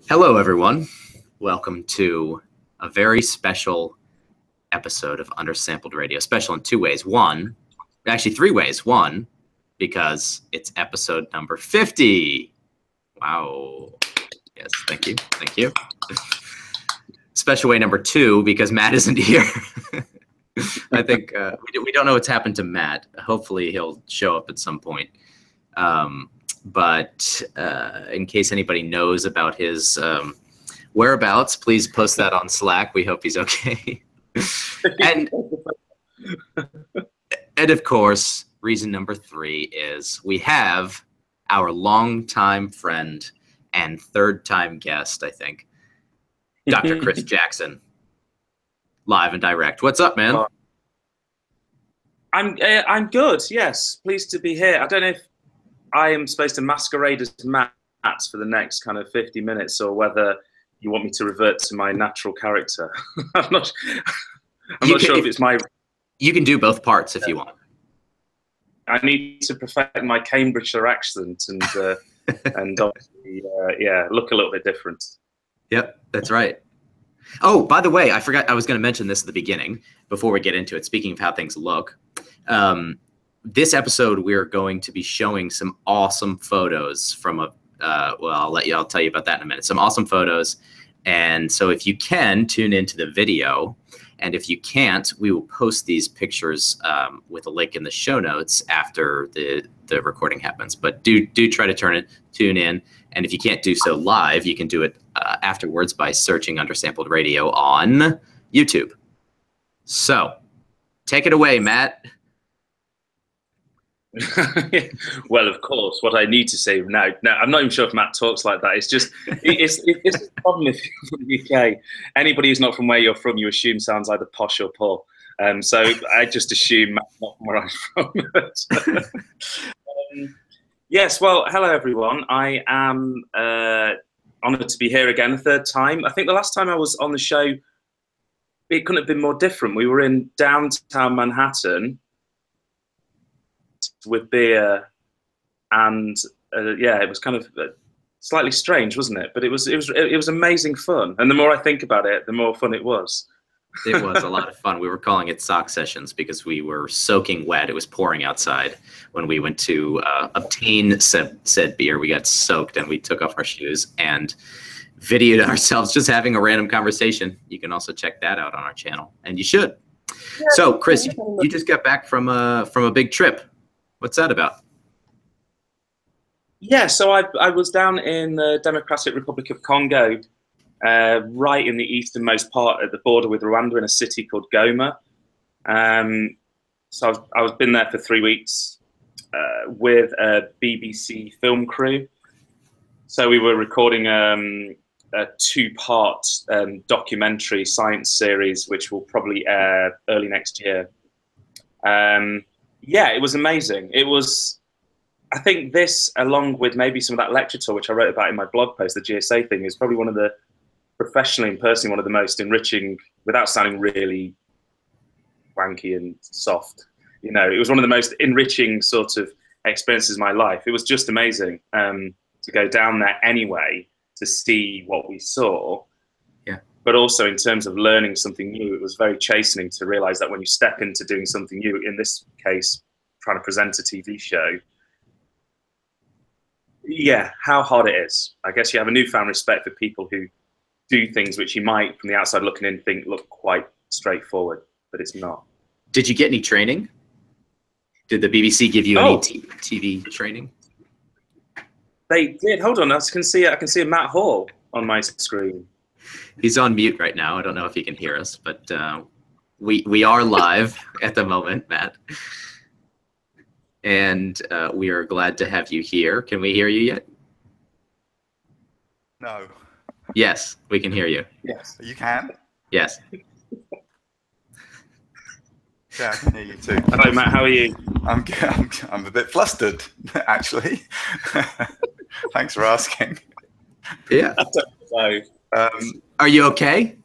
Hello, everyone. Welcome to a very special episode of Undersampled Radio. Special in two ways. One, actually three ways. One, because it's episode number 50. Wow. Yes, thank you. Thank you. Special way number two, because Matt isn't here. I think we don't know what's happened to Matt. Hopefully he'll show up at some point. But in case anybody knows about his whereabouts, please post that on Slack. We hope he's okay. and of course, reason number three is we have our longtime friend and third-time guest, I think, Dr. Chris Jackson, live and direct. What's up, man? I'm good. Yes, pleased to be here. I don't know if I am supposed to masquerade as Matt for the next kind of 50 minutes, or whether you want me to revert to my natural character. I'm not sure if it's my. You can do both parts if you want. I need to perfect my Cambridgeshire accent and and obviously, look a little bit different. Yep, that's right. Oh, by the way, I forgot. I was going to mention this at the beginning before we get into it. Speaking of how things look, this episode we're going to be showing some awesome photos from a. Well, I'll tell you about that in a minute. Some awesome photos, and so if you can tune into the video, and if you can't, we will post these pictures with a link in the show notes after the recording happens. But do try to tune in, and if you can't do so live, you can do it afterwards by searching Undersampled Radio on YouTube. So, take it away, Matt. Well, of course, what I need to say now, I'm not even sure if Matt talks like that. It's just, it's a problem if you're from the UK. Anybody who's not from where you're from, you assume sounds either posh or poor. So I just assume Matt's not from where I'm from. Yes, well, hello, everyone. I am honoured to be here again, a third time. I think the last time I was on the show, it couldn't have been more different. We were in downtown Manhattan with beer, and it was kind of slightly strange, wasn't it? But it was amazing fun, and the more I think about it, the more fun it was. It was a lot of fun. We were calling it sock sessions because we were soaking wet. It was pouring outside when we went to obtain said beer. We got soaked and we took off our shoes and videoed ourselves just having a random conversation. You can also check that out on our channel, and you should. So, Chris, you just got back from a big trip. What's that about? Yeah, so I was down in the Democratic Republic of Congo, right in the easternmost part at the border with Rwanda, in a city called Goma. So I was been there for 3 weeks with a BBC film crew. So we were recording a two-part documentary science series, which will probably air early next year. Yeah, it was amazing. It was, I think this, along with maybe some of that lecture tour, which I wrote about in my blog post, the GSA thing, is probably one of the, professionally and personally, one of the most enriching, without sounding really wanky and soft, you know, it was one of the most enriching sort of experiences of my life. It was just amazing to go down there anyway, to see what we saw. Yeah. But also in terms of learning something new, it was very chastening to realize that when you step into doing something new, in this case, trying to present a TV show, yeah, how hard it is. I guess you have a newfound respect for people who do things which you might, from the outside looking in, think look quite straightforward, but it's not. Did you get any training? Did the BBC give you any TV training? They did. Hold on, I can see a Matt Hall on my screen. He's on mute right now. I don't know if he can hear us, but we are live at the moment, Matt. And we are glad to have you here. Can we hear you yet? No. Yes, we can hear you. Yes. You can? Yes. Yeah, I can hear you too. Hello, Matt. How are you? I'm a bit flustered, actually. Thanks for asking. Yeah. I don't know. Are you okay?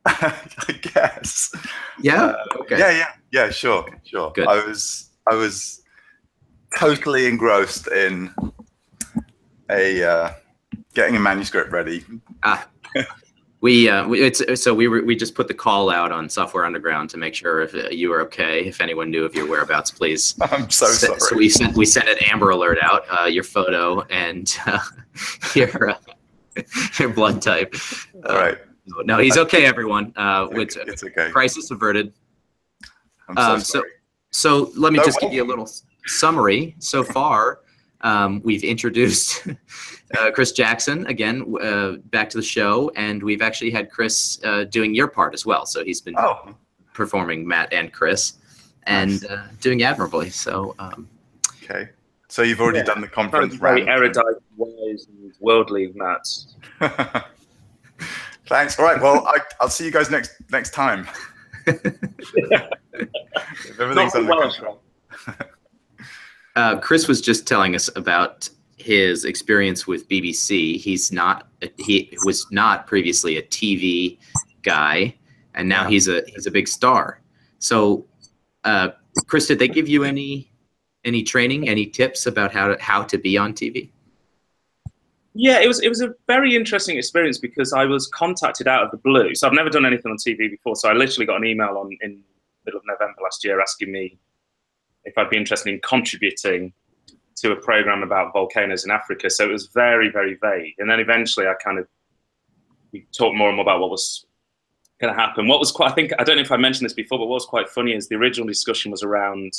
I guess. Yeah. Okay. Yeah. Sure. Good. I was totally engrossed in a getting a manuscript ready. We just put the call out on Software Underground to make sure if you were okay. If anyone knew of your whereabouts, please. I'm so sorry. So we sent an Amber Alert out. Your photo and your blood type. All right. No, he's okay, everyone. It's okay. Crisis averted. I'm so sorry. So let me just give you a little summary. So far, we've introduced Chris Jackson again back to the show, and we've actually had Chris doing your part as well. So he's been performing Matt and Chris, and doing admirably. So okay. So you've already done the conference. Very erudite, wise, and worldly, Matt. Thanks. All right. Well, I'll see you guys next time. If everything's under control. Chris was just telling us about his experience with BBC. He was not previously a TV guy, and now he's a big star. So, Chris, did they give you any training, any tips about how to be on TV? Yeah, it was a very interesting experience because I was contacted out of the blue. So I've never done anything on TV before. So I literally got an email in the middle of November last year asking me if I'd be interested in contributing to a program about volcanoes in Africa. So it was very, very vague. And then eventually we talked more and more about what was going to happen. What was quite, I don't know if I mentioned this before, but what was quite funny is the original discussion was around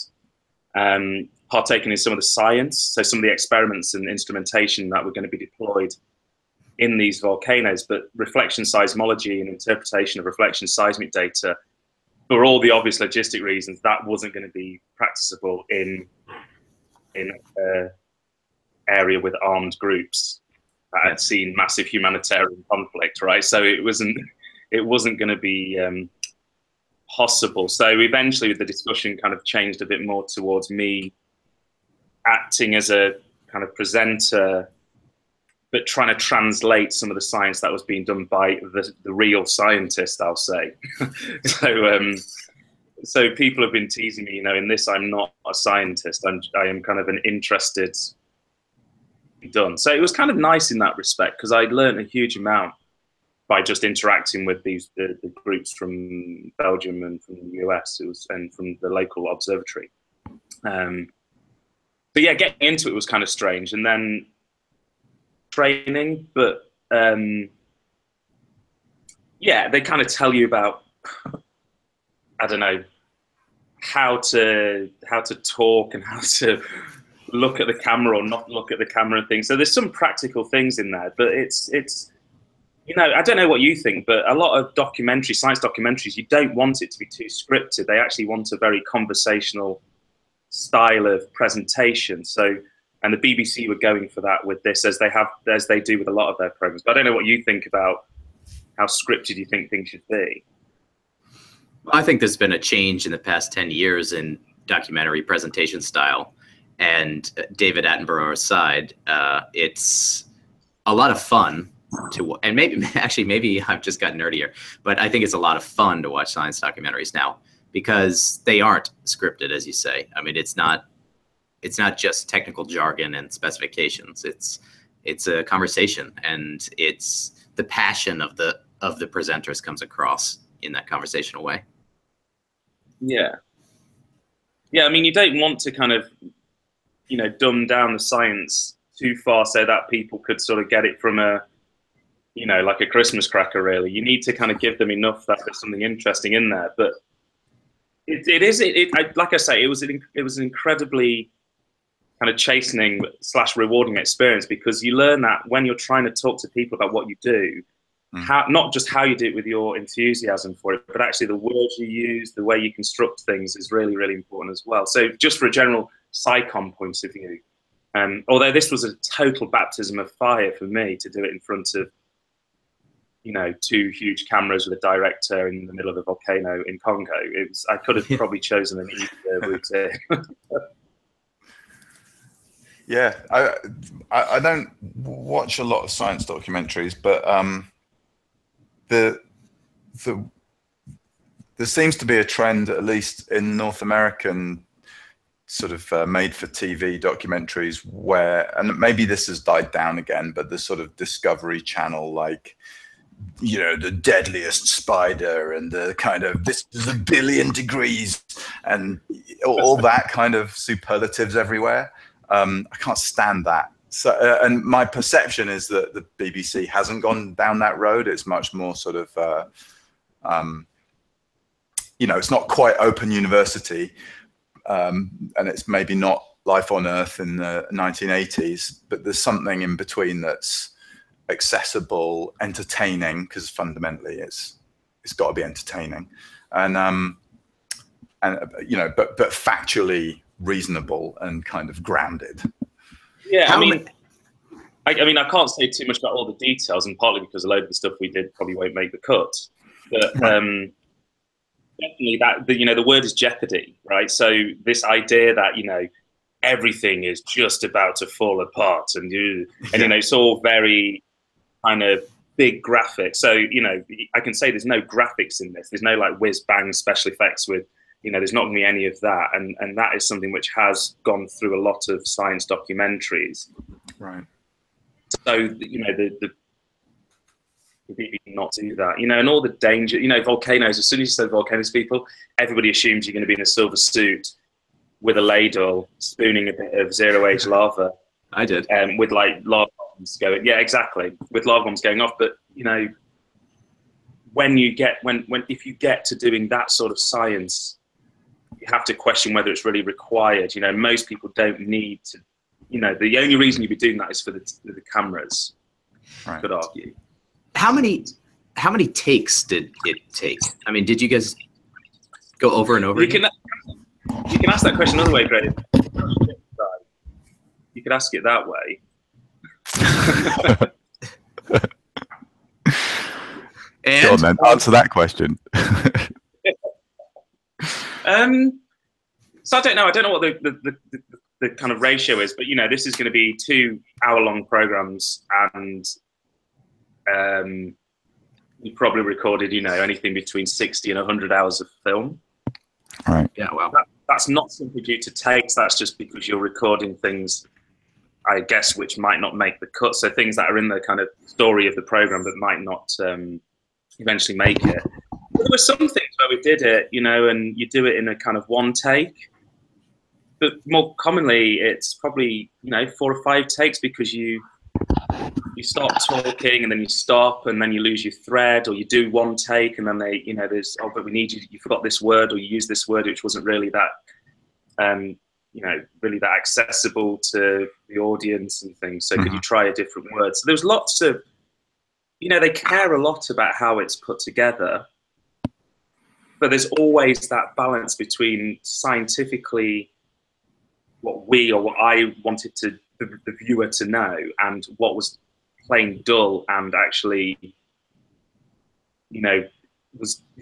partaking in some of the science, so some of the experiments and instrumentation that were going to be deployed in these volcanoes, but reflection seismology and interpretation of reflection seismic data, for all the obvious logistic reasons, that wasn't going to be practicable in an area with armed groups that had seen massive humanitarian conflict, right? So it wasn't going to be possible. So eventually the discussion kind of changed a bit more towards me acting as a kind of presenter, but trying to translate some of the science that was being done by the real scientist, I'll say. So people have been teasing me, in this, I'm not a scientist. I am kind of an interested done. So it was kind of nice in that respect because I'd learned a huge amount by just interacting with the groups from Belgium and from the US, and from the local observatory. But yeah, getting into it was kind of strange, and then training. But yeah, they kind of tell you about I don't know how to talk and how to look at the camera or not look at the camera and things. So there's some practical things in there, but it's. I don't know what you think, but a lot of science documentaries, you don't want it to be too scripted. They actually want a very conversational style of presentation. So, and the BBC were going for that with this, as they do with a lot of their programs. But I don't know what you think about how scripted you think things should be. I think there's been a change in the past 10 years in documentary presentation style. And David Attenborough aside, it's a lot of fun and maybe I've just got nerdier, but I think it's a lot of fun to watch science documentaries now because they aren't scripted, as you say. I mean, it's not just technical jargon and specifications. It's a conversation, and it's the passion of the presenters comes across in that conversational way. Yeah. I mean, you don't want to kind of, dumb down the science too far so that people could sort of get it from like a Christmas cracker, really. You need to kind of give them enough that there's something interesting in there. But like I say, it was an incredibly kind of chastening / rewarding experience, because you learn that when you're trying to talk to people about what you do, not just how you do it with your enthusiasm for it, but actually the words you use, the way you construct things is really, really important as well. So just for a general SciComm point of view, although this was a total baptism of fire for me to do it in front of two huge cameras with a director in the middle of a volcano in Congo. I could have probably chosen an easier route. Yeah, I don't watch a lot of science documentaries, but there seems to be a trend, at least in North American sort of made-for-TV documentaries where, and maybe this has died down again, but the sort of Discovery Channel, like, you know, the deadliest spider and the kind of this is 1 billion degrees and all that kind of superlatives everywhere. I can't stand that. So, and my perception is that the BBC hasn't gone down that road. It's much more sort of, you know, it's not quite Open University, and it's maybe not Life on Earth in the 1980s, but there's something in between that's accessible, entertaining, because fundamentally it's got to be entertaining, and you know, but factually reasonable and kind of grounded. Yeah, I mean, I can't say too much about all the details, and partly because a load of the stuff we did probably won't make the cut. But definitely that, you know, the word is jeopardy, right? So this idea that, you know, everything is just about to fall apart, and you know, it's all very kind of big graphics. So, you know, I can say there's no graphics in this. There's no like whiz bang special effects with, you know, there's not going to be any of that. And that is something which has gone through a lot of science documentaries. Right. So, you know, the not do that, you know, and all the danger, you know, volcanoes, as soon as you say volcanoes, people, everybody assumes you're going to be in a silver suit with a ladle, spooning a bit of zero-age lava. I did. With like lava bombs going, yeah, exactly, with lava bombs going off. But, you know, if you get to doing that sort of science, you have to question whether it's really required. You know, most people don't need to, you know, the only reason you'd be doing that is for the cameras. Right. I could argue. How many takes did it take? I mean, did you guys go over and over again? You can ask that question another way, Greg. You could ask it that way. And go on, then, answer that question. So I don't know. I don't know what the kind of ratio is, but, you know, this is going to be 2-hour-long programs, and we probably recorded, you know, anything between 60 and 100 hours of film. Right. Yeah. Wow. That's not simply due to takes. That's just because you're recording things, I guess, which might not make the cut. So things that are in the kind of story of the program but might not eventually make it. But there were some things where we did it, you know, and you do it in a kind of one take. But more commonly, it's probably, you know, 4 or 5 takes, because you start talking and then you stop and then you lose your thread, or you do one take and then they, you know, there's, oh, but we need you forgot this word, or you use this word which wasn't really that, you know, really that accessible to the audience and things. So could you try a different word? So there was lots of, you know, they care a lot about how it's put together, but there's always that balance between scientifically what we, or what I wanted to the viewer to know, and what was plain dull, and actually, you know,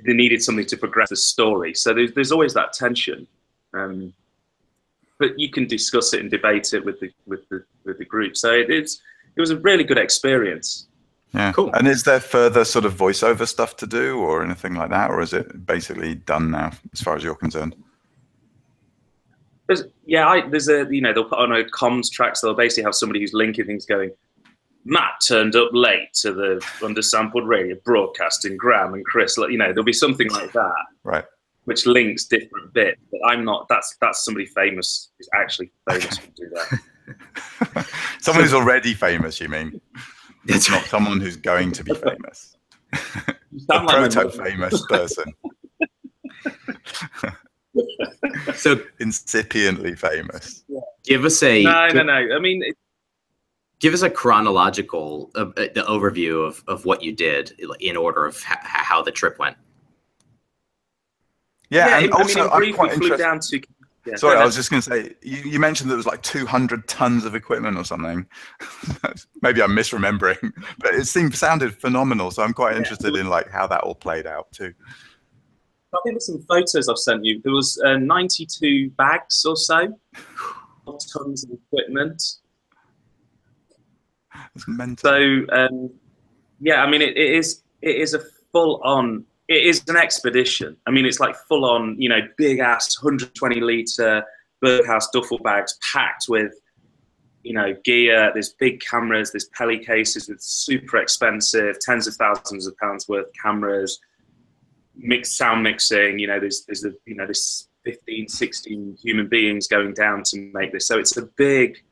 they needed something to progress the story. So there's always that tension, but you can discuss it and debate it with the group. So it was a really good experience. Yeah, cool. And is there further sort of voiceover stuff to do or anything like that, or is it basically done now as far as you're concerned? There's a, you know, they'll put on a comms track, so they'll basically have somebody who's linking things, going, Matt turned up late to the Undersampled radio broadcasting, Graham and Chris, you know, there'll be something like that, right, which links different bits. But I'm not, that's somebody famous who's actually famous who do that. Someone who's already famous, you mean? That's not someone who's going to be famous. A like proto-famous person. So incipiently famous. Yeah. Give us a no. I mean, give us a chronological the overview of what you did in order of how the trip went. Yeah, and also I mean, in brief, we flew down to. Yeah, sorry, I was just going to say, you mentioned there was like 200 tons of equipment or something. Maybe I'm misremembering, but it sounded phenomenal. So I'm quite interested in like how that all played out too. I think there's some photos I've sent you. There was 92 bags or so, tons of equipment. That's mental. So yeah, I mean, it is a full on. It is an expedition. I mean, it's like full on, you know, big ass 120 litre birdhouse duffel bags packed with, you know, gear. There's big cameras, there's Peli cases with super expensive, tens of thousands of pounds worth cameras, mixed sound mixing. You know, there's 15, 16 human beings going down to make this. So it's a big,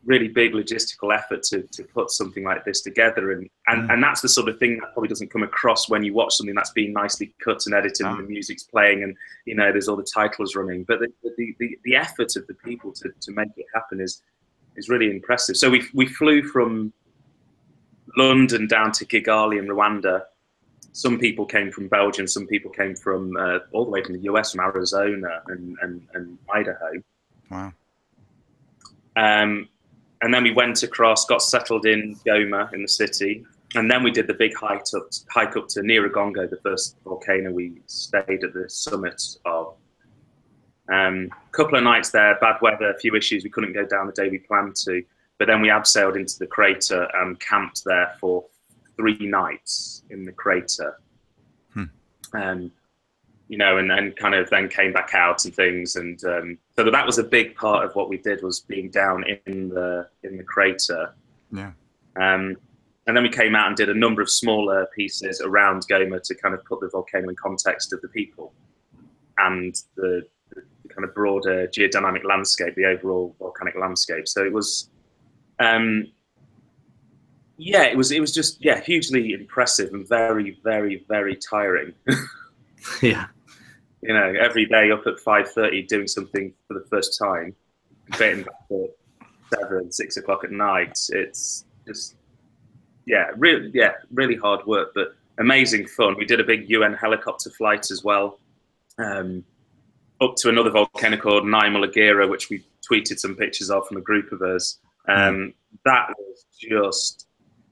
really big logistical effort to put something like this together. And that's the sort of thing that probably doesn't come across when you watch something that's been nicely cut and edited and the music's playing and, you know, there's all the titles running. But the effort of the people to make it happen is really impressive. So we flew from London down to Kigali in Rwanda. Some people came from Belgium, some people came from all the way from the US, from Arizona and Idaho. Wow. And then we went across, got settled in Goma in the city, and then we did the big hike up to Nyiragongo, the first volcano we stayed at the summit of. Couple of nights there, bad weather, a few issues, we couldn't go down the day we planned to, but then we abseiled into the crater and camped there for 3 nights in the crater. You know, and kind of then came back out and things, and so that was a big part of what we did, was being down in the crater. Yeah. And then we came out and did a number of smaller pieces around Goma to kind of put the volcano in context of the people and the kind of broader geodynamic landscape, the overall volcanic landscape. So it was, yeah, it was just, yeah, hugely impressive and very, very, very tiring. Yeah. You know, every day up at 5:30 doing something for the first time, getting back at 7, 6 o'clock at night. It's just, really hard work, but amazing fun. We did a big UN helicopter flight as well, up to another volcano called Naimulagira, which we tweeted some pictures of from a group of us. That was just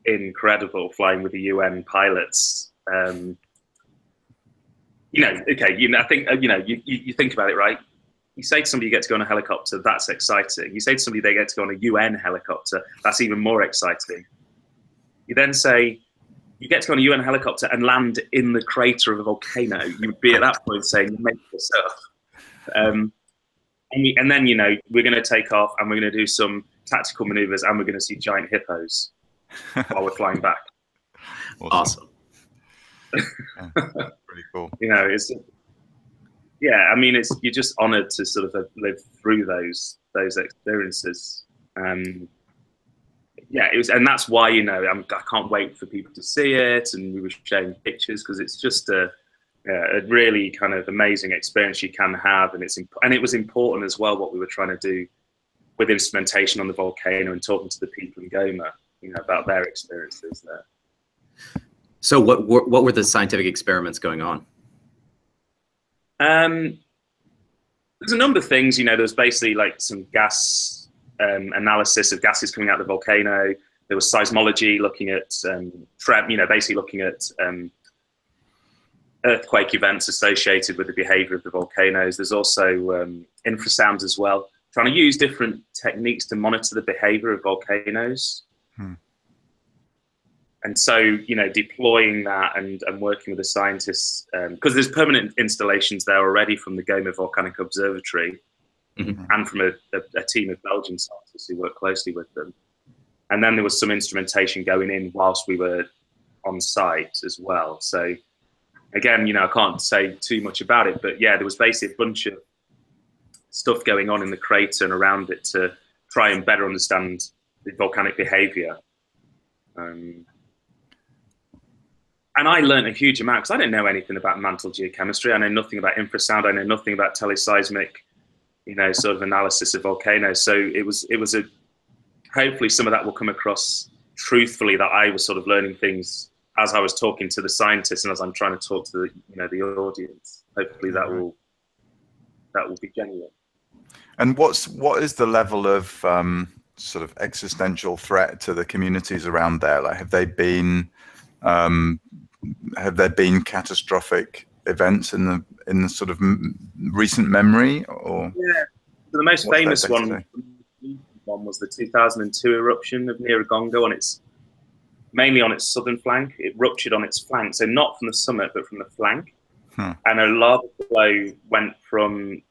incredible, flying with the UN pilots. You know, okay, you know, I think, you know, you think about it, right? You say to somebody you get to go on a helicopter, that's exciting. You say to somebody they get to go on a UN helicopter, that's even more exciting. You then say you get to go on a UN helicopter and land in the crater of a volcano. You would be at that point saying, you make this up. And then, you know, we're going to take off and we're going to do some tactical maneuvers and we're going to see giant hippos while we're flying back. Awesome. Yeah, pretty cool. You know, it's, yeah, I mean, you're just honored to sort of live through those experiences. Yeah, it was, and that's why, you know, I can't wait for people to see it, and we were sharing pictures because it's just a really kind of amazing experience you can have, and it was important as well what we were trying to do with instrumentation on the volcano and talking to the people in Goma, you know, about their experiences there. So what were the scientific experiments going on? There's a number of things, you know. There was basically like some gas analysis of gases coming out of the volcano. There was seismology, looking at you know, basically looking at earthquake events associated with the behavior of the volcanoes. There's also infrasound as well, trying to use different techniques to monitor the behavior of volcanoes. And so, you know, deploying that and working with the scientists, because there's permanent installations there already from the Goma Volcanic Observatory and from a team of Belgian scientists who work closely with them. And then there was some instrumentation going in whilst we were on site as well. So again, you know, I can't say too much about it, but yeah, there was basically a bunch of stuff going on in the crater and around it to try and better understand the volcanic behavior. And I learned a huge amount because I didn't know anything about mantle geochemistry. I know nothing about infrasound. I know nothing about teleseismic, you know, sort of analysis of volcanoes. So it was hopefully some of that will come across truthfully, that I was sort of learning things as I was talking to the scientists and as I'm trying to talk to the, you know, the audience. Hopefully that will be genuine. And what is the level of sort of existential threat to the communities around there? Like, have there been catastrophic events in the sort of recent memory? Or yeah, so the most famous one was the 2002 eruption of Nyiragongo mainly on its southern flank. It ruptured on its flank, so not from the summit but from the flank. And a lava flow went from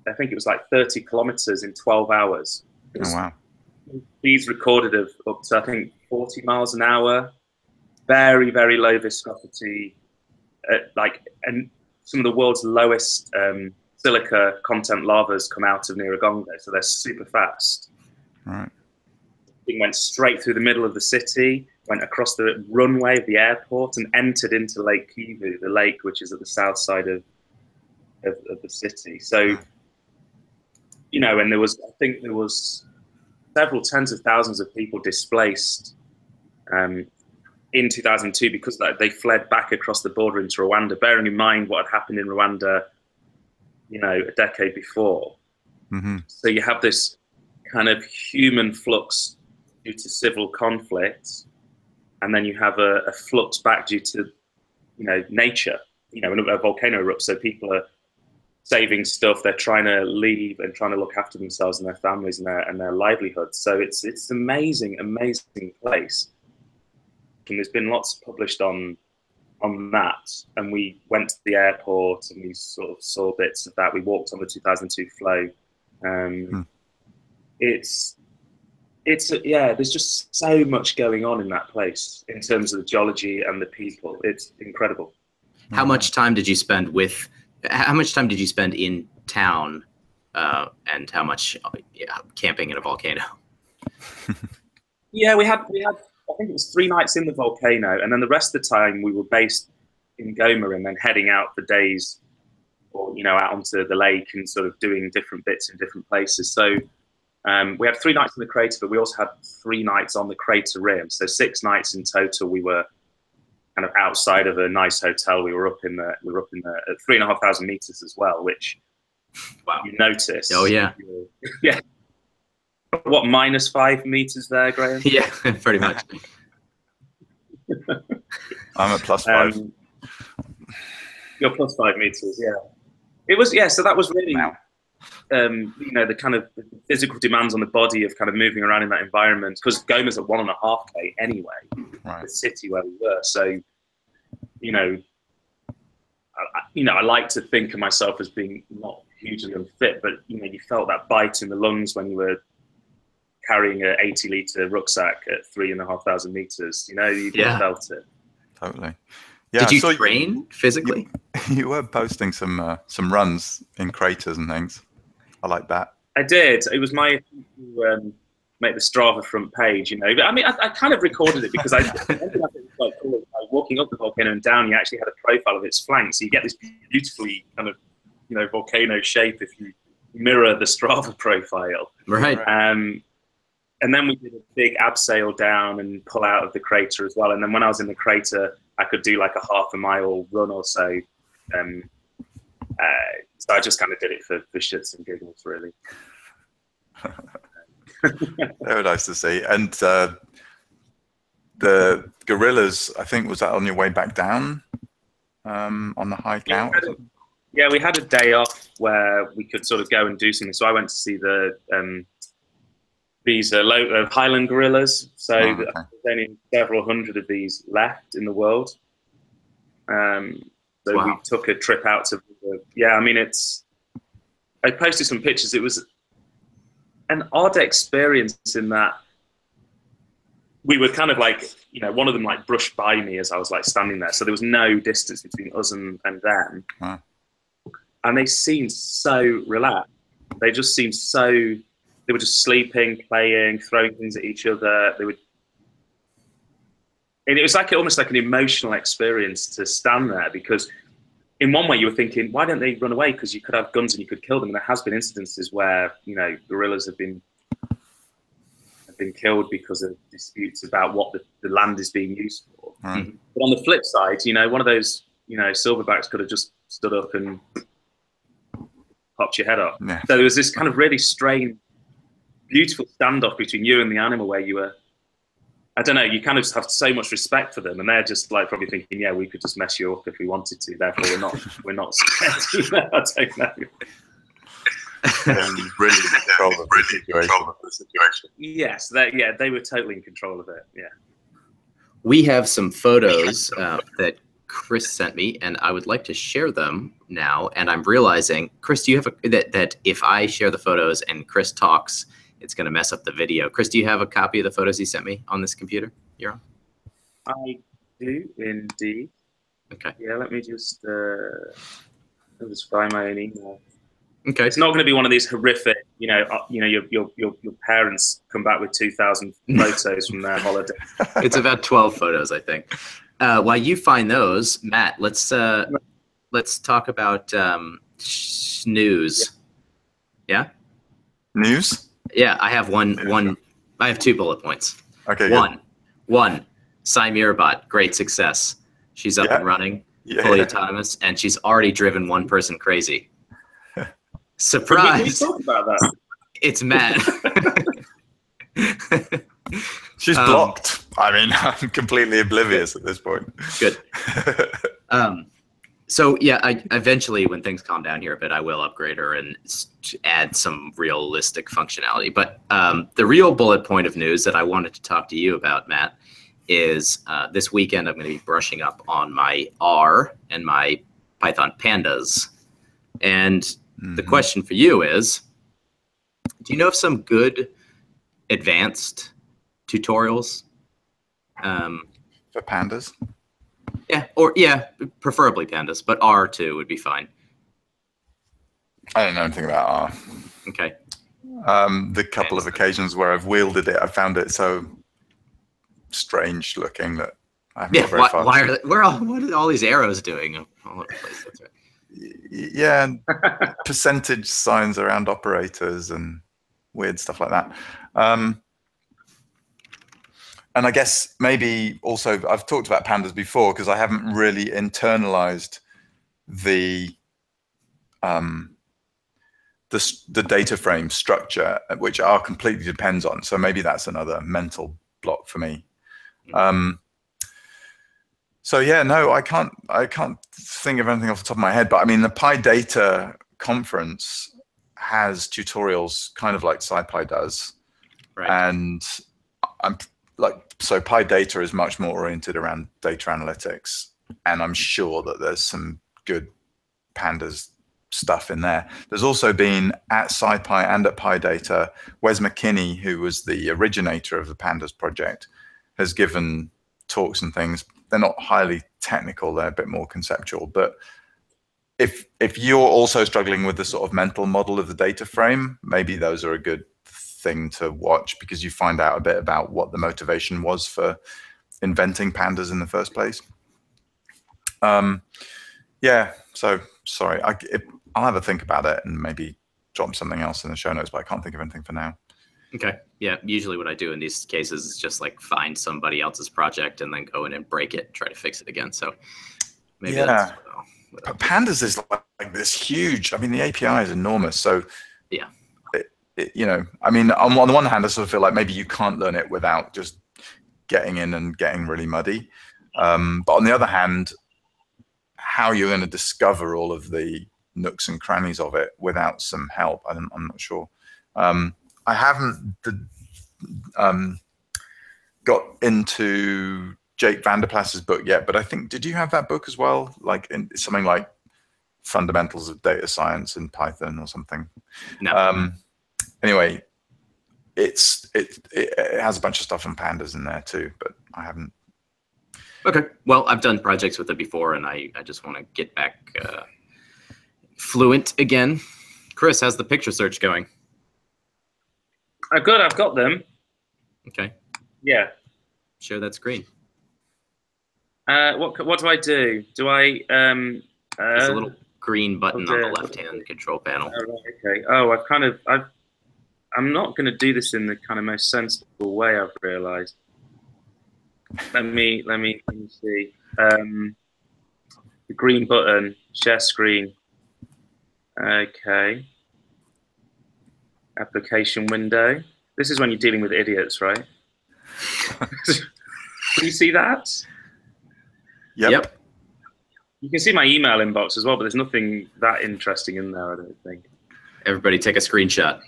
I think it was like 30 kilometers in 12 hours. Oh, wow. Speeds recorded of up to, I think, 40 miles an hour. Very, very low viscosity. And some of the world's lowest silica content lavas come out of Niragongo, so they're super fast. Right. It went straight through the middle of the city, went across the runway of the airport, and entered into Lake Kivu, the lake which is at the south side of the city. So, you know, and I think there was several tens of thousands of people displaced in 2002 because they fled back across the border into Rwanda, bearing in mind what had happened in Rwanda, you know, a decade before. Mm-hmm. So you have this kind of human flux due to civil conflict, and then you have a flux back due to, you know, nature. You know, when a volcano erupts, so people are saving stuff. They're trying to leave and trying to look after themselves and their families and their livelihoods. So it's amazing place. And there's been lots published on that, and we went to the airport and we sort of saw bits of that. We walked on the 2002 flow. There's just so much going on in that place in terms of the geology and the people. It's incredible. How much time did you spend in town, and how much camping in a volcano? Yeah, we had I think it was 3 nights in the volcano, and then the rest of the time we were based in Goma and then heading out for days, or, you know, out onto the lake and sort of doing different bits in different places. So we had 3 nights in the crater, but we also had 3 nights on the crater rim. So 6 nights in total. We were kind of outside of a nice hotel. We were up in the at 3,500 meters as well, which, wow, you notice. Oh yeah, yeah. What, -5 meters there, Graham? Yeah, pretty much. I'm at +5. You're +5 meters, yeah. It was, yeah. So that was really, you know, the kind of physical demands on the body of kind of moving around in that environment, because Goma's at 1.5K anyway, right. The city where we were. So, you know, I like to think of myself as being not hugely unfit, but, you know, you felt that bite in the lungs when you were carrying an 80-liter rucksack at 3,500 meters. You know, you felt it. Totally. Yeah. Did you train physically? You were posting some runs in craters and things. I like that. I did. It was my to make the Strava front page. You know, but I mean, I kind of recorded it because I ended up like walking up the volcano and down. You actually had a profile of its flanks, so you get this beautifully kind of, you know, volcano shape if you mirror the Strava profile. Right. And then we did a big abseil down and pull out of the crater as well. And then when I was in the crater, I could do like a half-a-mile run or so. So I just kind of did it for shits and giggles, really. They were nice to see. And the gorillas, I think, was that on your way back down on the hike out? Yeah, we had a day off where we could sort of go and do something. So I went to see these highland gorillas. So there's only several hundred of these left in the world. So we took a trip out to, I mean, I posted some pictures. It was an odd experience in that we were kind of like, you know, one of them like brushed by me as I was like standing there. So there was no distance between us and them. Wow. And they seemed so relaxed. They just seemed they were just sleeping, playing, throwing things at each other. And it was like almost like an emotional experience to stand there, because in one way you were thinking, why don't they run away? Because you could have guns and you could kill them. And there has been incidences where, you know, gorillas have been killed because of disputes about what the land is being used for. Right. But on the flip side, you know, one of those, you know, silverbacks could have just stood up and popped your head off. Yeah. So there was this kind of really strange, beautiful standoff between you and the animal where you were, I don't know, you kind of have so much respect for them, and they're just like probably thinking, yeah, we could just mess you up if we wanted to, therefore we're not scared. I don't know. Really control of the situation. Yes, they were totally in control of it. Yeah. We have some photos that Chris sent me, and I would like to share them now. And I'm realizing, Chris, do you have that if I share the photos and Chris talks, it's going to mess up the video. Chris, do you have a copy of the photos he sent me on this computer you're on? I do indeed. Okay. Yeah, let me just find my own email. Okay. It's not going to be one of these horrific, your parents come back with 2,000 photos from their holiday. It's about 12 photos, I think. While you find those, Matt, let's talk about news. Yeah. News. Yeah, I have one. I have 2 bullet points. Okay. One. Cymerbot, great success. She's up and running, fully autonomous, and she's already driven one person crazy. Surprise! We talk about that. It's Matt. She's blocked. I mean, I'm completely oblivious at this point. Good. So yeah, I eventually, when things calm down here a bit, I will upgrade her and add some realistic functionality. But the real bullet point of news that I wanted to talk to you about, Matt, is this weekend I'm going to be brushing up on my R and my Python pandas. And the question for you is, do you know of some good advanced tutorials? For pandas? Yeah, preferably pandas, but R too would be fine. I don't know anything about R. Okay. The couple of occasions where I've wielded it, I found it so strange looking that I haven't got very far. What are all these arrows doing all over the place? That's right. Yeah, percentage signs around operators and weird stuff like that. And I guess maybe also I've talked about pandas before because I haven't really internalized the data frame structure, which R completely depends on. So maybe that's another mental block for me. So yeah, no, I can't think of anything off the top of my head. But I mean, the PyData conference has tutorials, kind of like SciPy does, right. And so PyData is much more oriented around data analytics, and I'm sure that there's some good pandas stuff in there. There's also been at SciPy and at PyData, Wes McKinney, who was the originator of the pandas project, has given talks and things. They're not highly technical, they're a bit more conceptual. But if you're also struggling with the sort of mental model of the data frame, maybe those are a good thing to watch because you find out a bit about what the motivation was for inventing pandas in the first place. Yeah, so sorry, I'll have a think about it and maybe drop something else in the show notes, but I can't think of anything for now. Okay. Yeah. Usually what I do in these cases is just like find somebody else's project and then go in and break it and try to fix it again. So maybe that's but pandas is like this huge, I mean, the API is enormous. So yeah, I mean, on the one hand, I sort of feel like maybe you can't learn it without just getting in and getting really muddy. But on the other hand, how you're going to discover all of the nooks and crannies of it without some help, I'm not sure. I haven't got into Jake Vanderplas's book yet, but I think, did you have that book as well? Like something like Fundamentals of Data Science in Python or something? No. Anyway, it has a bunch of stuff on pandas in there too, but I haven't. Okay. Well, I've done projects with it before, and I just want to get back fluent again. Chris, how's the picture search going? Good. I've got them. Okay. Yeah. Share that screen. What do I do? Do I? There's a little green button on the left-hand control panel. Oh, right, okay. Oh, I'm not going to do this in the kind of most sensible way, I've realized. Let me see. The green button, share screen. Okay. Application window. This is when you're dealing with idiots, right? Do you see that? Yep. You can see my email inbox as well, but there's nothing that interesting in there, I don't think. Everybody take a screenshot.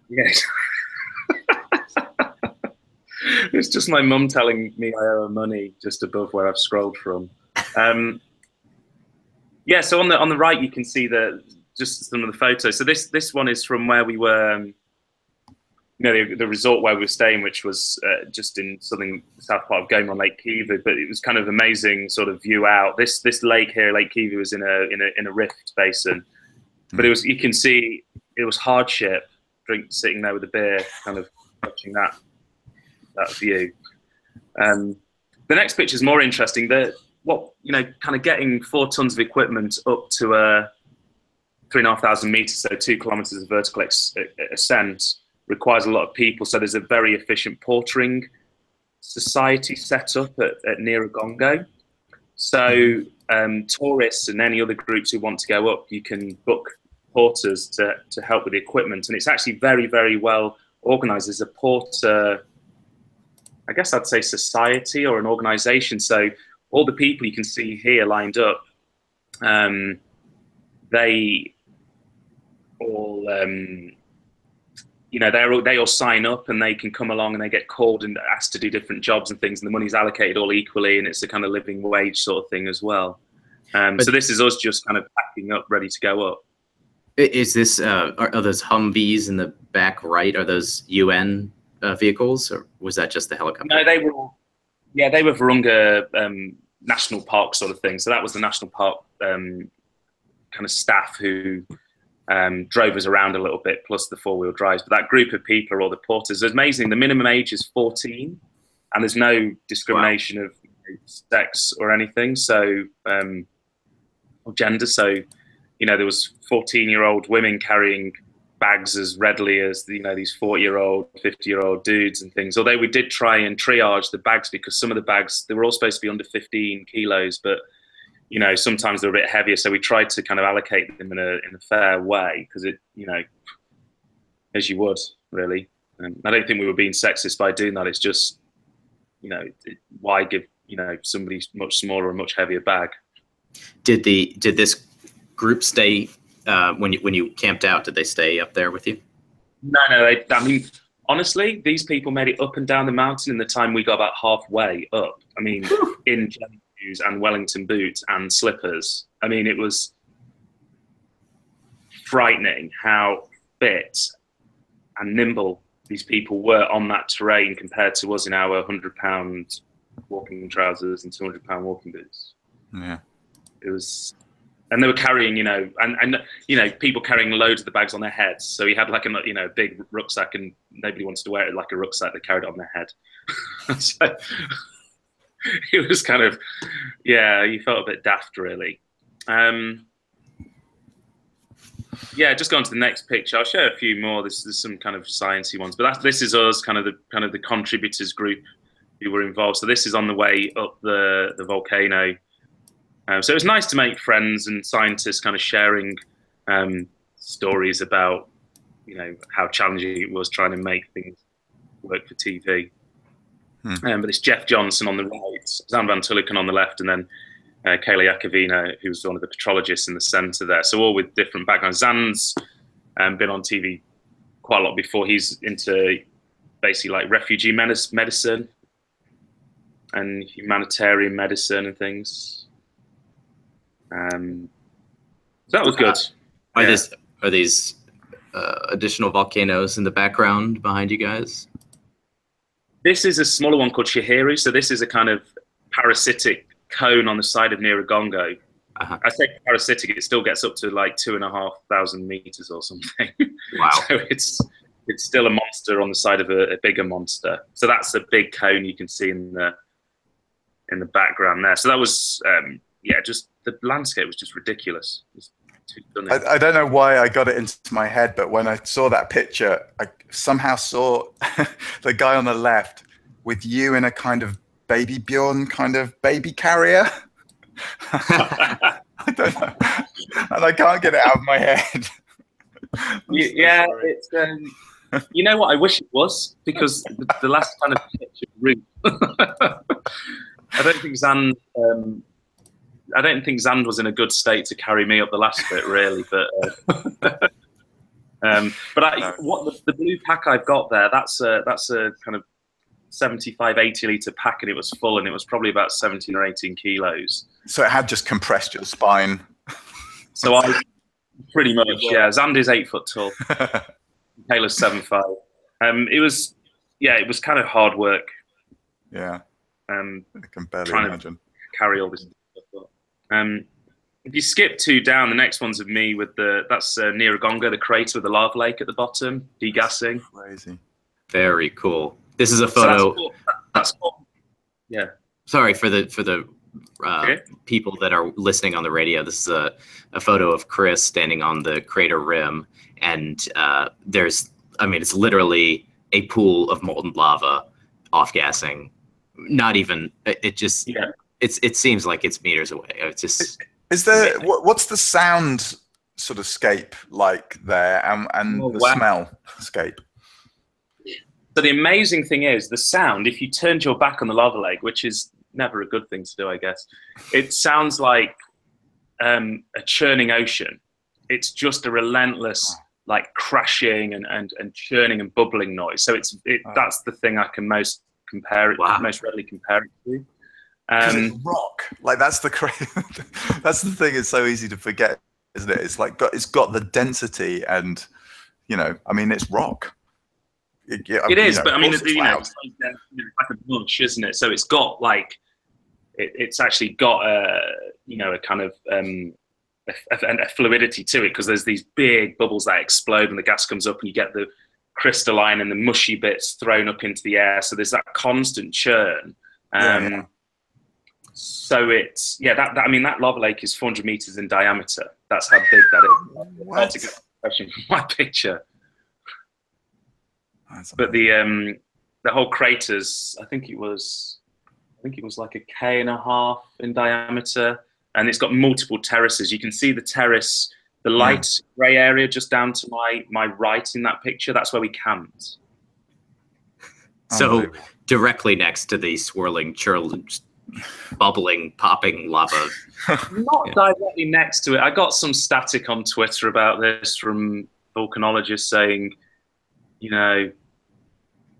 Yes. It's just my mum telling me I owe her money just above where I've scrolled from. Yeah, so on the right you can see just some of the photos. So this one is from where we were, the resort where we were staying, which was just in south part of Goma on Lake Kivu. But it was kind of amazing sort of view out. This lake here, Lake Kivu, was in a rift basin, but you can see it was hardship sitting there with a beer, kind of watching that view. The next picture is more interesting. Kind of getting 4 tons of equipment up to 3,500 meters, so 2 kilometers of vertical ascent, requires a lot of people. So there's a very efficient portering society set up at Nyiragongo. So tourists and any other groups who want to go up, you can book porters to help with the equipment. And it's actually very, very well organized. There's a porter, I guess I'd say society or an organization. So all the people you can see here lined up, they all, they all sign up and they can come along and they get called and asked to do different jobs and things, and the money's allocated all equally, and it's a kind of living wage sort of thing as well. So this is us just kind of packing up, ready to go up. Is this are those Humvees in the back right? Are those UN vehicles, or was that just the helicopter? No, they were Virunga National Park sort of thing. So that was the national park kind of staff who drove us around a little bit, plus the 4-wheel drives. But that group of people are all the porters. It's amazing. The minimum age is 14, and there's no discrimination of sex or anything. So or gender. So there was 14-year-old women carrying bags as readily as these 40-year-old, 50-year-old dudes and things. Although we did try and triage the bags, because some of the bags, they were all supposed to be under 15 kilos, but sometimes they're a bit heavier. So we tried to kind of allocate them in a fair way, because as you would really. I don't think we were being sexist by doing that. It's just, why give somebody much smaller a much heavier bag? Did this group stay when you camped out? Did they stay up there with you? No. I mean, honestly, these people made it up and down the mountain in the time we got about halfway up. I mean, in jelly shoes and Wellington boots and slippers. I mean, it was frightening how fit and nimble these people were on that terrain compared to us in our 100-pound walking trousers and 200-pound walking boots. Yeah, it was. And they were carrying, people carrying loads of the bags on their heads. So he had like a big rucksack, and nobody wanted to wear it like a rucksack. They carried it on their head. So it was kind of, you felt a bit daft, really. Just go on to the next picture. I'll show a few more. There's some kind of sciencey ones, but this is us, kind of the contributors group who were involved. So this is on the way up the volcano. So it was nice to make friends and scientists kind of sharing stories about, how challenging it was trying to make things work for TV. But it's Jeff Johnson on the right, Zan Van Tulliken on the left, and then Kayla Yakovina, who was one of the petrologists in the centre there. So all with different backgrounds. Zan's been on TV quite a lot before. He's into basically like refugee medicine and humanitarian medicine and things. So that was good. Are these additional volcanoes in the background behind you guys? This is a smaller one called Shahiru. So this is a kind of parasitic cone on the side of Nyiragongo. I say parasitic, it still gets up to like 2,500 meters or something. Wow. So it's still a monster on the side of a bigger monster. So that's a big cone you can see in the background there. So that was just the landscape was just ridiculous. I don't know why I got it into my head, but when I saw that picture, I somehow saw the guy on the left with you in a kind of baby Bjorn kind of baby carrier. I don't know, and I can't get it out of my head. It's you know what? I wish it was, because the last kind of picture route. I don't think Zand was in a good state to carry me up the last bit, really. But what the blue pack I've got there, that's a kind of 75, 80 litre pack, and it was full, and it was probably about 17 or 18 kilos. So it had just compressed your spine. So I pretty much, yeah. Zandy's 8 foot tall. Taylor's 7'5". It was kind of hard work. Yeah. I can barely trying imagine. To carry all this stuff. If you skip 2 down, the next one's of me with that's Nyiragongo, the crater with the lava lake at the bottom, degassing. Crazy. Very cool. This is a photo. So that's cool. Yeah. Sorry for the people that are listening on the radio. This is a photo of Chris standing on the crater rim, and it's literally a pool of molten lava off gassing. Not even it seems like it's meters away. It's just is there what's the sound sort of scape like there, and the smell scape? So the amazing thing is the sound, if you turned your back on the lava lake, which is never a good thing to do, I guess, it sounds like a churning ocean. It's just a relentless like crashing and churning and bubbling noise. So that's the thing I can most readily compare it to. It's rock. Like that's the thing. It's so easy to forget, isn't it? It's like it's got the density, and it's rock. It is, but I mean, it's like a mush, isn't it? So it's got like, it's actually got a kind of a fluidity to it, because there's these big bubbles that explode when the gas comes up, and you get the crystalline and the mushy bits thrown up into the air. So there's that constant churn. So it's that lava lake is 400 meters in diameter. That's how big that is. That's a good question from my picture. But the whole crater's, I think it was like 1.5 km in diameter, and it's got multiple terraces. You can see the terrace, the light grey area just down to my right in that picture. That's where we camped. So directly next to the swirling, bubbling, popping lava. Not directly next to it. I got some static on Twitter about this from volcanologists saying,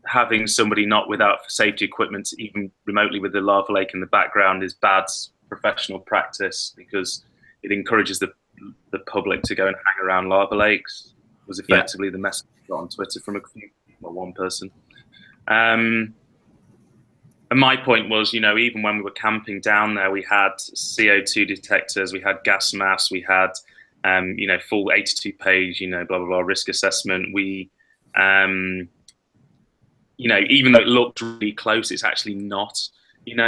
having somebody not without safety equipment, even remotely with the lava lake in the background, is bad professional practice, because it encourages the public to go and hang around lava lakes. Was effectively the message I got on Twitter from one person. And my point was, even when we were camping down there, we had CO2 detectors, we had gas masks, we had, full 82-page, blah, blah, blah, risk assessment. We, even though it looked really close, it's actually not,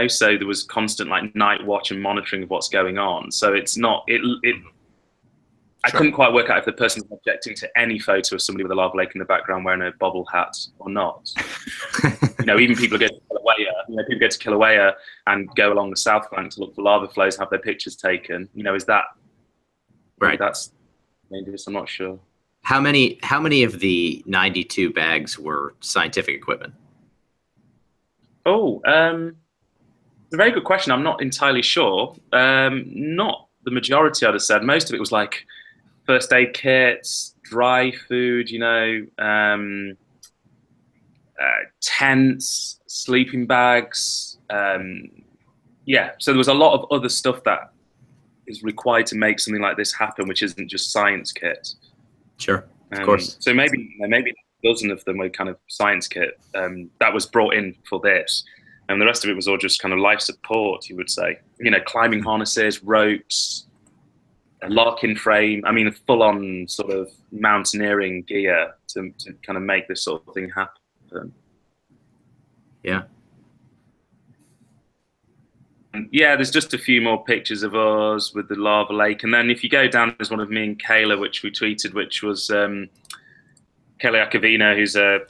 so there was constant like night watch and monitoring of what's going on. So it's not, I couldn't quite work out if the person's objecting to any photo of somebody with a lava lake in the background wearing a bobble hat or not. Even people who go to Kilauea, people go to Kilauea and go along the south flank to look for lava flows, have their pictures taken. Is that right? That's dangerous. I'm not sure. How many of the 92 bags were scientific equipment? Oh, it's a very good question. I'm not entirely sure. Not the majority, I'd have said. Most of it was like first aid kits, dry food, tents, sleeping bags. So there was a lot of other stuff that is required to make something like this happen, which isn't just science kit. Sure, of course. So maybe a dozen of them were kind of science kit that was brought in for this. And the rest of it was all just kind of life support, you would say. Climbing harnesses, ropes, a lock-in frame. I mean, a full-on sort of mountaineering gear to kind of make this sort of thing happen. Yeah. Yeah, there's just a few more pictures of us with the lava lake. And then if you go down, there's one of me and Kayla, which we tweeted, which was Kayla Iacovino, who's a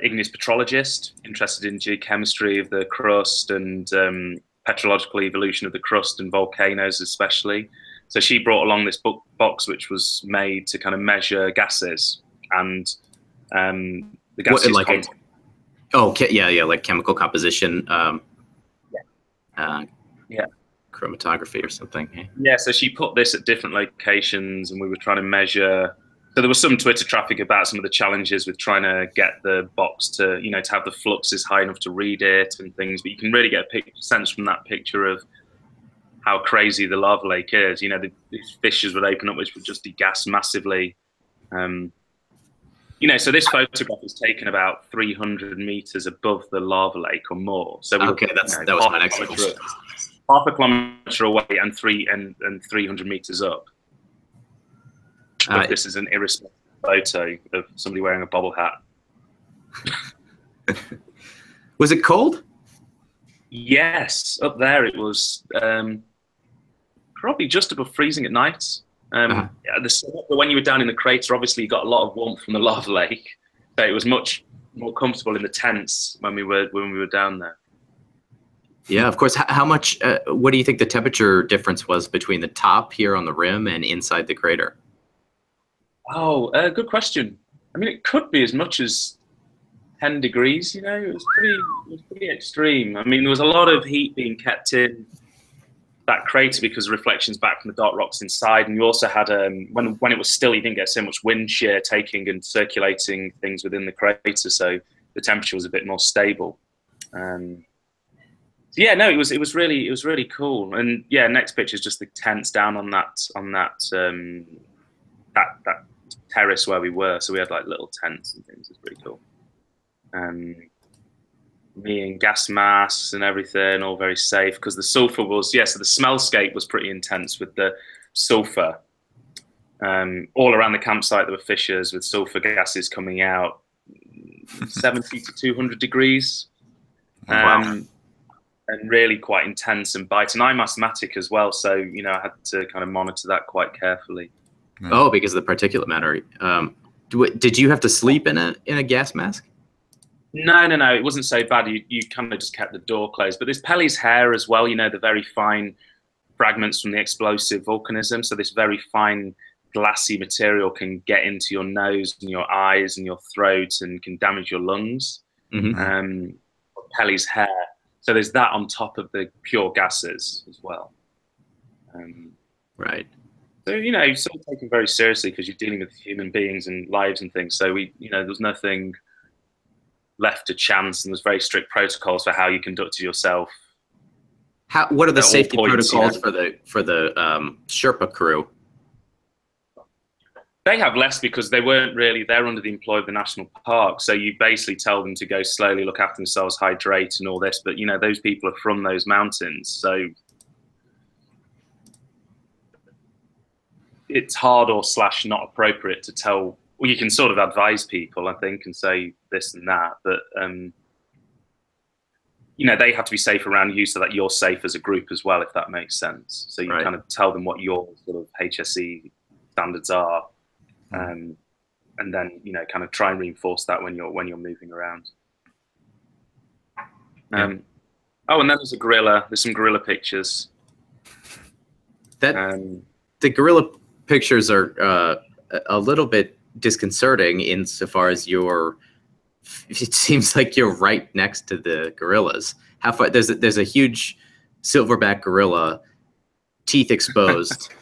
igneous petrologist, interested in geochemistry of the crust and petrological evolution of the crust and volcanoes especially. So she brought along this box which was made to kind of measure gases and the gases. Like like chemical composition. Chromatography or something. Yeah, so she put this at different locations, and we were trying to measure So there was some Twitter traffic about some of the challenges with trying to get the box to, to have the fluxes high enough to read it and things. But you can really get a sense from that picture of how crazy the lava lake is. These fissures would open up, which would just degas massively. So this photograph was taken about 300 meters above the lava lake or more. So that was my next question. Half a kilometer away and 300 meters up. But this is an irresponsible photo of somebody wearing a bobble hat. Was it cold? Yes, up there it was probably just above freezing at night. But when you were down in the crater, obviously you got a lot of warmth from the lava lake, so it was much more comfortable in the tents when we were down there. Yeah, of course. How much? What do you think the temperature difference was between the top here on the rim and inside the crater? Oh, good question. I mean, it could be as much as 10 degrees. It was pretty extreme. I mean, there was a lot of heat being kept in that crater because of reflections back from the dark rocks inside, and you also had when it was still, you didn't get so much wind shear taking and circulating things within the crater, so the temperature was a bit more stable. Yeah, no, it was really cool. And yeah, next picture is just the tents down on that terrace where we were. So we had like little tents and things. It's pretty cool. Me and gas masks and everything, all very safe because the sulfur was, so the smellscape was pretty intense with the sulfur. All around the campsite there were fissures with sulfur gases coming out 70 to 200 degrees. Wow. And really quite intense and biting. I'm asthmatic as well, so I had to kind of monitor that quite carefully. Oh, because of the particulate matter. Did you have to sleep in a gas mask? No, it wasn't so bad. You kind of just kept the door closed. But there's Pelly's hair as well, the very fine fragments from the explosive volcanism. So this very fine glassy material can get into your nose and your eyes and your throat and can damage your lungs. Mm-hmm. Pelly's hair. So there's that on top of the pure gases as well. Right. So, it's all taken very seriously because you're dealing with human beings and lives and things. So there was nothing left to chance, and there's very strict protocols for how you conducted yourself. What are the safety protocols for the Sherpa crew? They have less because they're under the employ of the national park. So you basically tell them to go slowly, look after themselves, hydrate and all this. But, those people are from those mountains. So it's hard or / not appropriate to tell. Well, you can sort of advise people, I think, and say this and that. But, they have to be safe around you so that you're safe as a group as well, if that makes sense. So you kind of tell them what your sort of HSE standards are. And then kind of try and reinforce that when you're moving around. And then there's a gorilla. There's some gorilla pictures. The gorilla pictures are a little bit disconcerting insofar as it seems like you're right next to the gorillas. How far? There's a huge silverback gorilla, teeth exposed,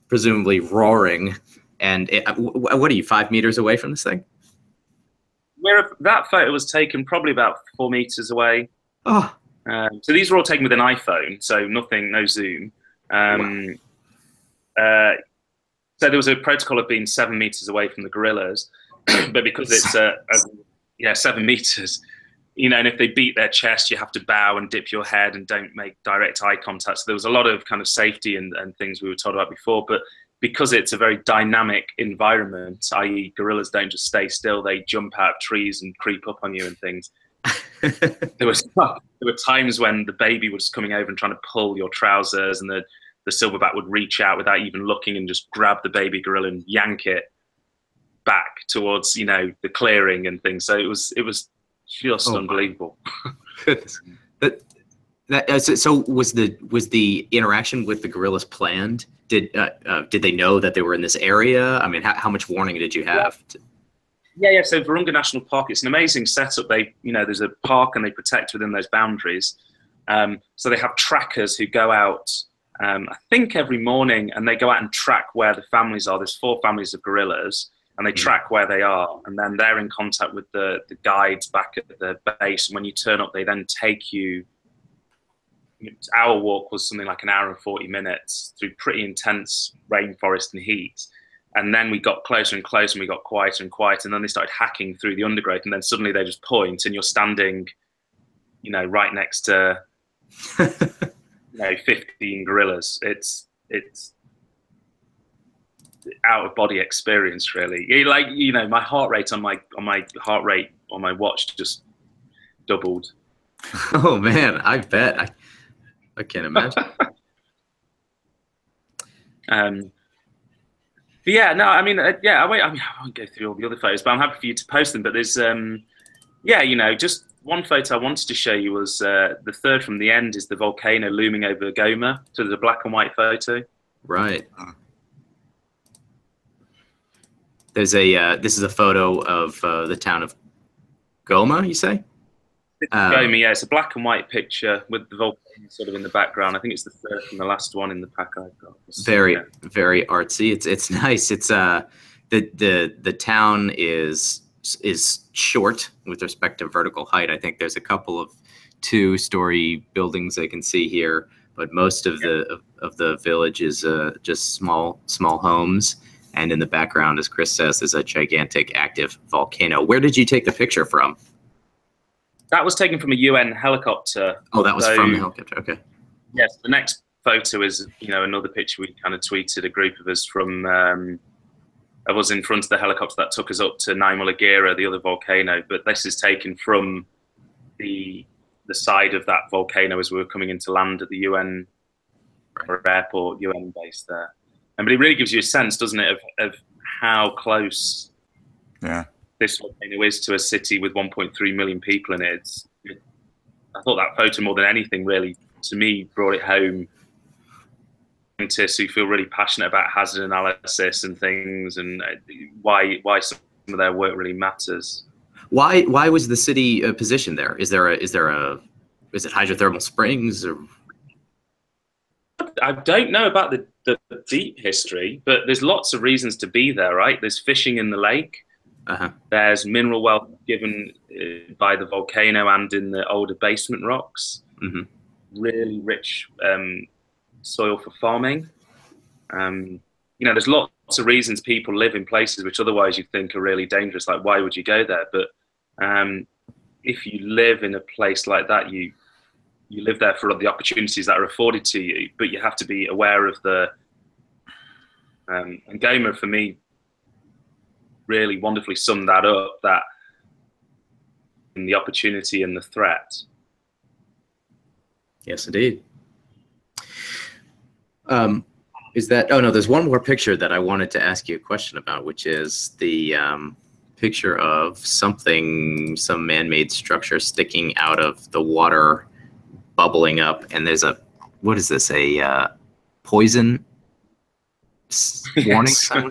presumably roaring. And what are you, 5 meters away from this thing? That photo was taken probably about 4 meters away. Oh. So these were all taken with an iPhone, so no zoom. Wow. So there was a protocol of being 7 meters away from the gorillas, but because it's 7 meters, and if they beat their chest, you have to bow and dip your head and don't make direct eye contact. So there was a lot of kind of safety and things we were told about before, but because it's a very dynamic environment, i.e. gorillas don't just stay still, they jump out of trees and creep up on you and things. There were times when the baby was coming over and trying to pull your trousers, and the silverback would reach out without even looking and just grab the baby gorilla and yank it back towards, the clearing and things. So it was just unbelievable. So was the interaction with the gorillas planned? Did they know that they were in this area? I mean, how much warning did you have? Yeah. So Virunga National Park, it's an amazing setup. There's a park and they protect within those boundaries. So they have trackers who go out, I think every morning, and they go out and track where the families are. There's 4 families of gorillas, and they track where they are, and then they're in contact with the guides back at the base. And when you turn up, they then take you. Our walk was something like an hour and 40 minutes through pretty intense rainforest and heat. And then we got closer and closer, and we got quieter and quieter. And then they started hacking through the undergrowth, and then suddenly they just point, and you're standing, right next to, 15 gorillas. It's out of body experience, really. My heart rate on my watch just doubled. Oh man, I bet. I can't imagine. But yeah, no, I won't go through all the other photos, but I'm happy for you to post them. But there's, just one photo I wanted to show you was the third from the end is the volcano looming over Goma. So there's a black and white photo. Right. There's this is a photo of the town of Goma, you say? Goma, yeah, it's a black and white picture with the volcano sort of in the background. I think it's the third from the last one in the pack I've got. Very artsy. It's nice. It's the town is short with respect to vertical height. I think there's a couple of 2-story buildings I can see here, but most of the village is just small homes. And in the background, as Chris says, is a gigantic active volcano. Where did you take the picture from? That was taken from a UN helicopter. Oh, that was from the helicopter. Okay. Yes, the next photo is, another picture we kind of tweeted, a group of us from, I was in front of the helicopter that took us up to Naimulagira, the other volcano, but this is taken from the side of that volcano as we were coming into land at the UN airport, UN base there. But it really gives you a sense, doesn't it, of how close this volcano is to a city with 1.3 million people in it. I thought that photo, more than anything, really, to me, brought it home. Scientists who feel really passionate about hazard analysis and things, and why some of their work really matters. Why was the city positioned there? Is it hydrothermal springs or? I don't know about the deep history, but there's lots of reasons to be there, right? There's fishing in the lake. There's mineral wealth given by the volcano and in the older basement rocks. Really rich soil for farming. There's lots of reasons people live in places which otherwise you'd think are really dangerous. Like, why would you go there? But if you live in a place like that, you live there for the opportunities that are afforded to you, but you have to be aware of the, and Goma for me really wonderfully summed that up, that in the opportunity and the threat. Yes, indeed. There's one more picture that I wanted to ask you a question about, which is the picture of some man-made structure sticking out of the water, bubbling up, and there's what is this, a poison warning sign?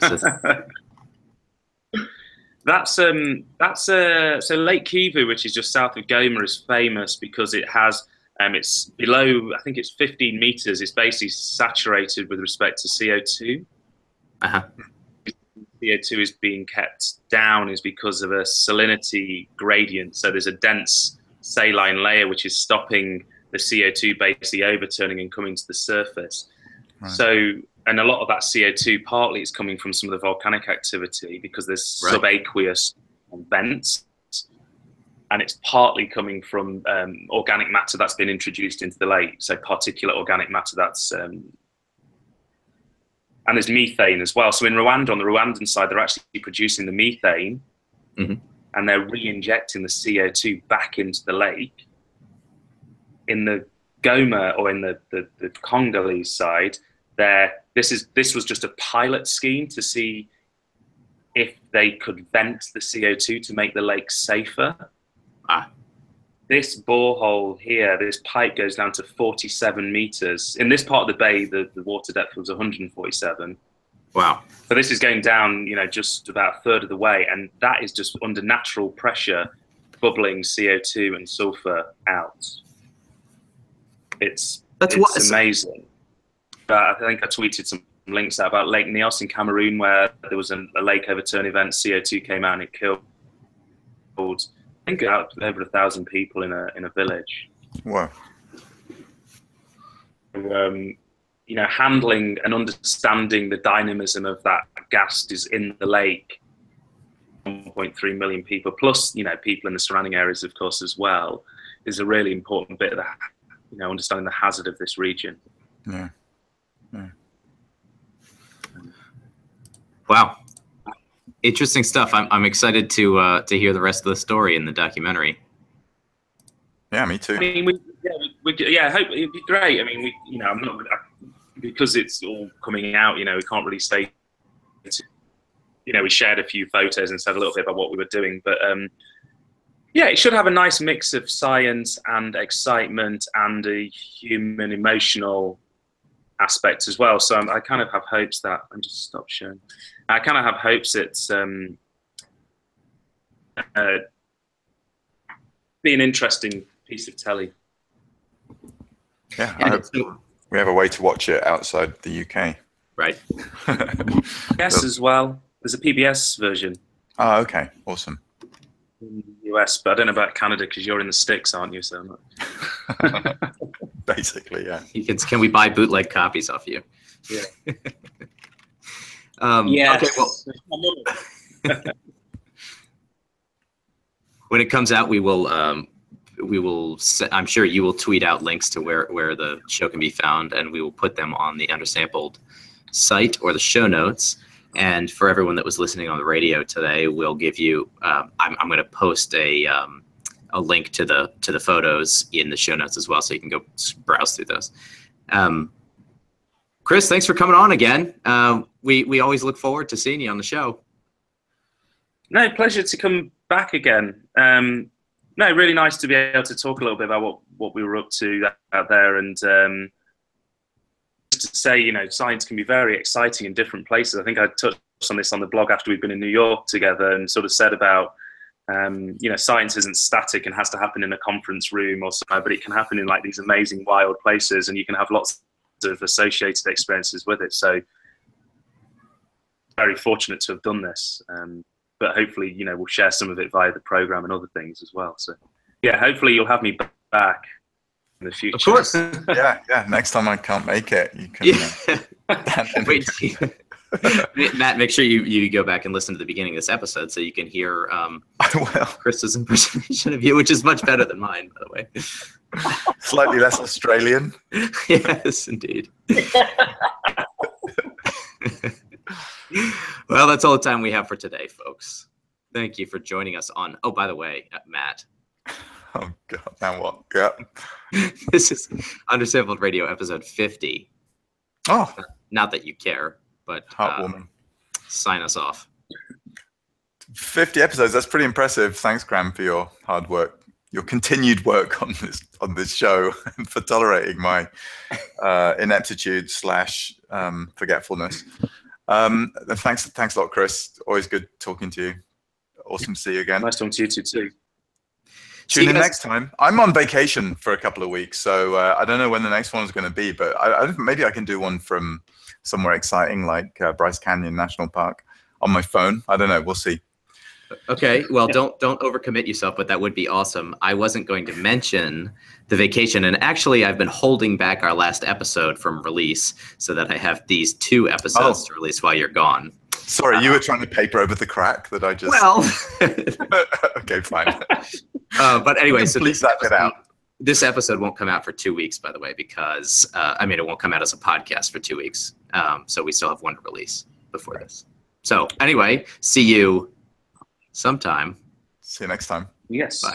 That's so Lake Kivu, which is just south of Goma, is famous because it has it's below, I think it's 15 meters. It's basically saturated with respect to CO2. CO2 is being kept down is because of a salinity gradient. So there's a dense saline layer which is stopping the CO2 basically overturning and coming to the surface. So, and a lot of that CO2 partly is coming from some of the volcanic activity because there's subaqueous vents, and it's partly coming from organic matter that's been introduced into the lake. So particulate organic matter that's, and there's methane as well. So in Rwanda, on the Rwandan side, they're actually producing the methane and they're re-injecting the CO2 back into the lake. In the Goma, or in the Congolese side, this was just a pilot scheme to see if they could vent the CO2 to make the lake safer. This borehole here, this pipe goes down to 47 meters. In this part of the bay, the water depth was 147. Wow. So this is going down, just about a third of the way, and that is just under natural pressure, bubbling CO2 and sulfur out. It's amazing. I think I tweeted some links out about Lake Nyos in Cameroon, where there was a lake overturn event. CO2 came out and it killed, I think, over 1,000 people in a village. Wow. Handling and understanding the dynamism of that gas is in the lake. 1.3 million people, plus people in the surrounding areas, of course, as well, is a really important bit of the, understanding the hazard of this region. Yeah. Wow, interesting stuff. I'm excited to hear the rest of the story in the documentary. Yeah, me too. I mean, I hope it'd be great. I mean, I'm not because it's all coming out. We can't really stay. We shared a few photos and said a little bit about what we were doing, but it should have a nice mix of science and excitement and a human emotional aspect as well. So I kind of have hopes that I kind of have hopes it's be an interesting piece of telly. Yeah, I hope we have a way to watch it outside the UK. Right. Yes, as well. There's a PBS version. Oh, okay, awesome. In the US, but I don't know about Canada because you're in the sticks, aren't you? So basically, yeah. Can we buy bootleg copies off you? Yeah. Yes. Okay, well, when it comes out, we will. I'm sure you will tweet out links to where the show can be found, and we will put them on the Undersampled site or the show notes. And for everyone that was listening on the radio today, we'll give you. I'm going to post a link to the photos in the show notes as well, so you can go browse through those. Chris, thanks for coming on again. We always look forward to seeing you on the show. No, pleasure to come back again. No, really nice to be able to talk a little bit about what we were up to out there, and just to say, science can be very exciting in different places. I think I touched on this on the blog after we've been in New York together, and sort of said about, science isn't static and has to happen in a conference room or somewhere, but it can happen in like these amazing wild places, and you can have lots of associated experiences with it. So very fortunate to have done this. But hopefully, we'll share some of it via the program and other things as well. So, yeah, hopefully you'll have me back in the future. Of course. yeah. Next time I can't make it, you can. Wait, Matt, make sure you go back and listen to the beginning of this episode so you can hear Chris's impersonation of you, which is much better than mine, by the way. Slightly less Australian. Yes, indeed. Well, that's all the time we have for today, folks. Thank you for joining us on. Oh, by the way, Matt. Oh God! Now what? Yeah. This is Undersampled Radio episode 50. Oh. Not that you care, but sign us off. 50 episodes. That's pretty impressive. Thanks, Graham, for your hard work, your continued work on this show, and for tolerating my ineptitude / forgetfulness. Thanks a lot, Chris. Always good talking to you. Awesome to see you again. Nice talking to you too. Tune in next time. I'm on vacation for a couple of weeks, so I don't know when the next one is going to be, but maybe I can do one from somewhere exciting like Bryce Canyon National Park on my phone. I don't know. We'll see. Okay. Well, don't overcommit yourself, but that would be awesome. I wasn't going to mention the vacation, and actually I've been holding back our last episode from release so that I have these 2 episodes to release while you're gone. Sorry, you were trying to paper over the crack that I just... Well... Okay, fine. But anyway, so please that bit out. This episode won't come out for 2 weeks, by the way, because, it won't come out as a podcast for 2 weeks. So we still have one to release before this. So anyway, see you sometime. See you next time. Yes. Bye.